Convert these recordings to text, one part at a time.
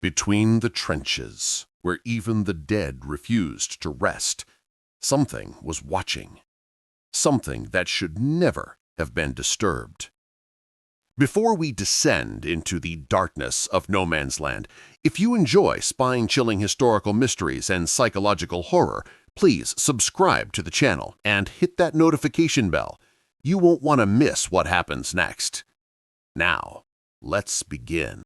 Between the trenches, where even the dead refused to rest, something was watching. Something that should never have been disturbed. Before we descend into the darkness of no man's land, if you enjoy spine-chilling historical mysteries and psychological horror, please subscribe to the channel and hit that notification bell. You won't want to miss what happens next. Now, let's begin.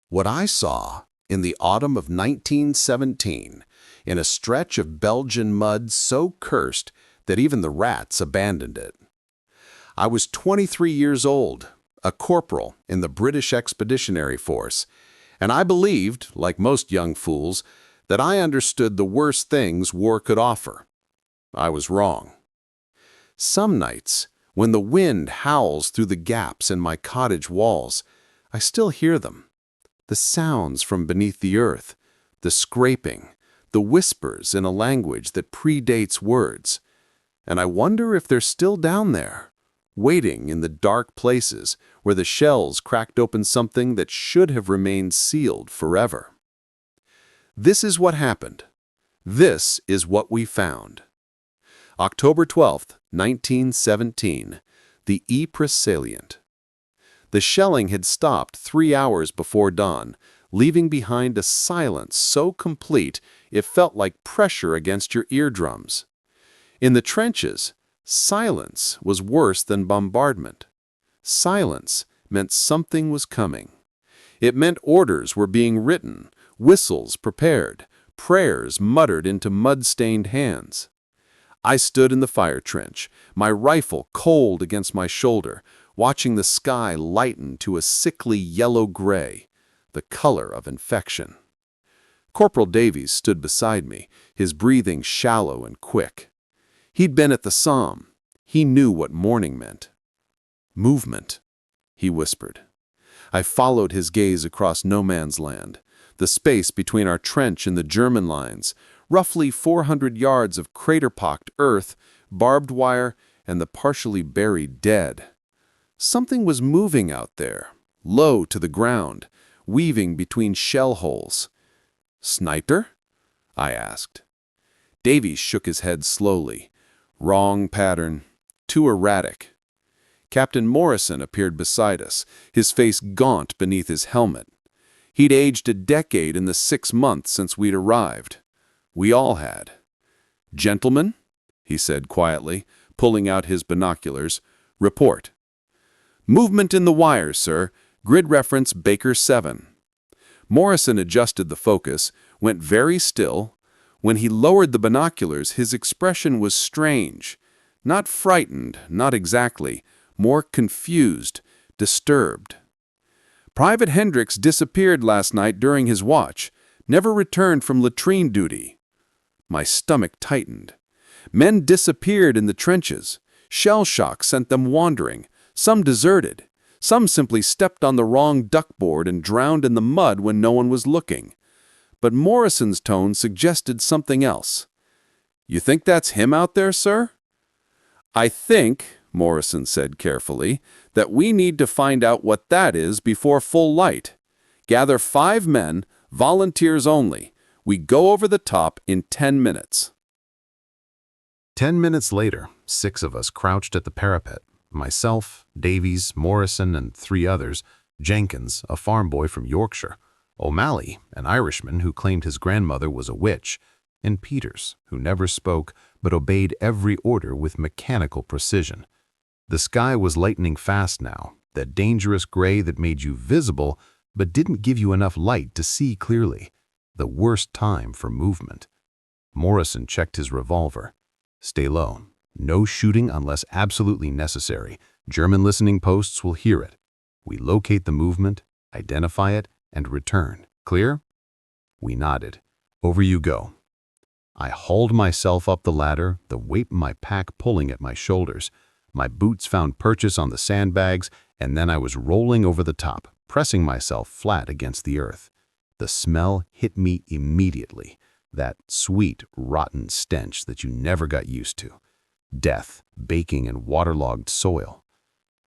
What I saw in the autumn of 1917, in a stretch of Belgian mud so cursed that even the rats abandoned it. I was 23 years old, a corporal in the British Expeditionary Force, and I believed, like most young fools, that I understood the worst things war could offer. I was wrong. Some nights, when the wind howls through the gaps in my cottage walls, I still hear them. The sounds from beneath the earth, the scraping, the whispers in a language that predates words. And I wonder if they're still down there, waiting in the dark places where the shells cracked open something that should have remained sealed forever. This is what happened. This is what we found. October 12th, 1917, the Ypres salient. The shelling had stopped 3 hours before dawn, leaving behind a silence so complete it felt like pressure against your eardrums. In the trenches, silence was worse than bombardment. Silence meant something was coming. It meant orders were being written, whistles prepared, prayers muttered into mud-stained hands. I stood in the fire trench, my rifle cold against my shoulder, watching the sky lighten to a sickly yellow-gray, the color of infection. Corporal Davies stood beside me, his breathing shallow and quick. He'd been at the Somme. He knew what morning meant. "Movement," he whispered. I followed his gaze across no man's land, the space between our trench and the German lines, roughly 400 yards of crater-pocked earth, barbed wire, and the partially buried dead. Something was moving out there, low to the ground, weaving between shell holes. "Sniper?" I asked. Davies shook his head slowly. "Wrong pattern. Too erratic." Captain Morrison appeared beside us, his face gaunt beneath his helmet. He'd aged a decade in the 6 months since we'd arrived. We all had. "Gentlemen," he said quietly, pulling out his binoculars, "report." "Movement in the wire, sir. Grid reference Baker 7. Morrison adjusted the focus, went very still. When he lowered the binoculars, his expression was strange. Not frightened, not exactly. More confused, disturbed. "Private Hendricks disappeared last night during his watch. Never returned from latrine duty." My stomach tightened. Men disappeared in the trenches. Shell shock sent them wandering. Some deserted. Some simply stepped on the wrong duckboard and drowned in the mud when no one was looking. But Morrison's tone suggested something else. "You think that's him out there, sir?" "I think," Morrison said carefully, "that we need to find out what that is before full light. Gather 5 men, volunteers only. We go over the top in 10 minutes. 10 minutes later, 6 of us crouched at the parapet. Myself, Davies, Morrison, and 3 others, Jenkins, a farm boy from Yorkshire, O'Malley, an Irishman who claimed his grandmother was a witch, and Peters, who never spoke but obeyed every order with mechanical precision. The sky was lightening fast now, that dangerous gray that made you visible but didn't give you enough light to see clearly. The worst time for movement. Morrison checked his revolver. "Stay low. No shooting unless absolutely necessary. German listening posts will hear it. We locate the movement, identify it, and return. Clear?" We nodded. "Over you go." I hauled myself up the ladder, the weight of my pack pulling at my shoulders. My boots found purchase on the sandbags, and then I was rolling over the top, pressing myself flat against the earth. The smell hit me immediately, that sweet, rotten stench that you never got used to. Death, baking in waterlogged soil.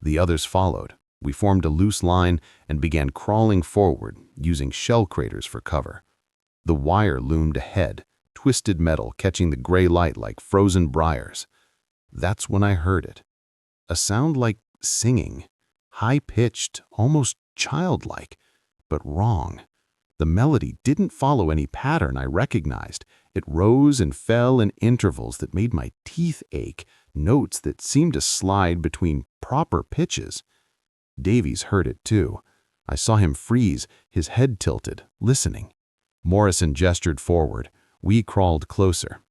The others followed, We formed a loose line and began crawling forward, using shell craters for cover. The wire loomed ahead, twisted metal catching the gray light like frozen briars. That's when I heard it. A sound like singing, high-pitched, almost childlike, but wrong. The melody didn't follow any pattern I recognized. It rose and fell in intervals that made my teeth ache, notes that seemed to slide between proper pitches. Davies heard it too. I saw him freeze, his head tilted, listening. Morrison gestured forward. We crawled closer.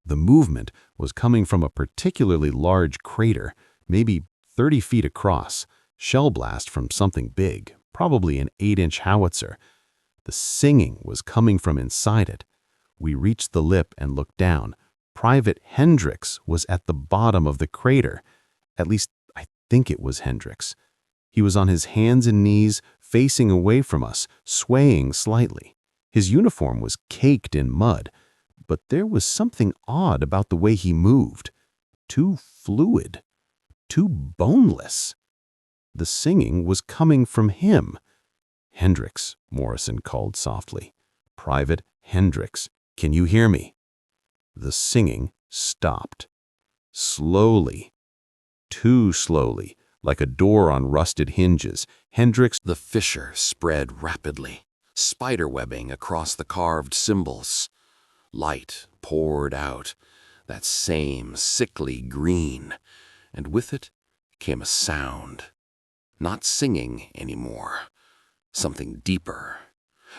The movement was coming from a particularly large crater, maybe 30 feet across, shell blast from something big, probably an 8-inch howitzer. The singing was coming from inside it. We reached the lip and looked down. Private Hendricks was at the bottom of the crater. At least, I think it was Hendricks. He was on his hands and knees, facing away from us, swaying slightly. His uniform was caked in mud, but there was something odd about the way he moved. Too fluid, too boneless. The singing was coming from him. "Hendricks," Morrison called softly. "Private Hendricks, can you hear me?" The singing stopped. Slowly, too slowly, like a door on rusted hinges, Hendricks— The fissure spread rapidly, spiderwebbing across the carved symbols. Light poured out, that same sickly green, and with it came a sound. Not singing anymore. Something deeper.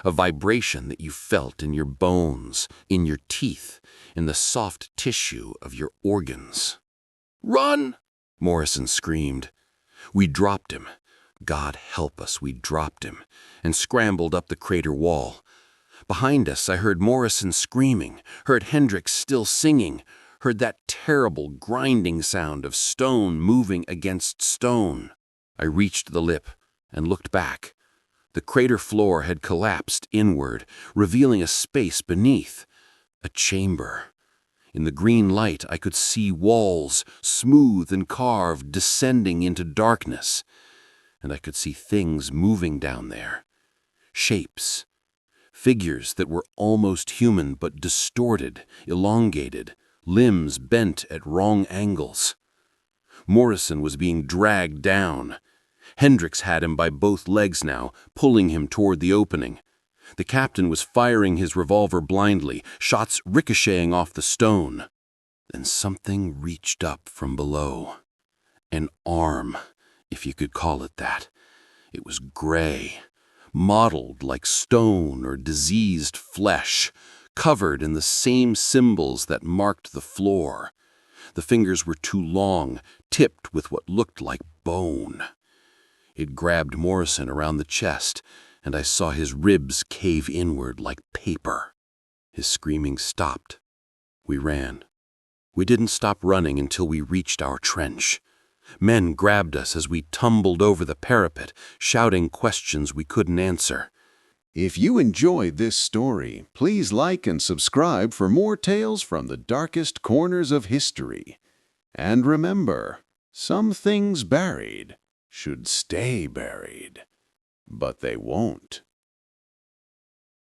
A vibration that you felt in your bones, in your teeth, in the soft tissue of your organs. "Run!" Morrison screamed. We dropped him. God help us, we dropped him, and scrambled up the crater wall. Behind us, I heard Morrison screaming, heard Hendricks still singing, heard that terrible grinding sound of stone moving against stone. I reached the lip and looked back. The crater floor had collapsed inward, revealing a space beneath, a chamber. In the green light, I could see walls, smooth and carved, descending into darkness. And I could see things moving down there. Shapes. Figures that were almost human but distorted, elongated, limbs bent at wrong angles. Morrison was being dragged down. Hendricks had him by both legs now, pulling him toward the opening. The captain was firing his revolver blindly, shots ricocheting off the stone. Then something reached up from below. An arm, if you could call it that. It was gray, mottled like stone or diseased flesh, covered in the same symbols that marked the floor. The fingers were too long, tipped with what looked like bone. It grabbed Morrison around the chest, and I saw his ribs cave inward like paper. His screaming stopped. We ran. We didn't stop running until we reached our trench. Men grabbed us as we tumbled over the parapet, shouting questions we couldn't answer. If you enjoyed this story, please like and subscribe for more tales from the darkest corners of history. And remember, some things buried should stay buried, but they won't.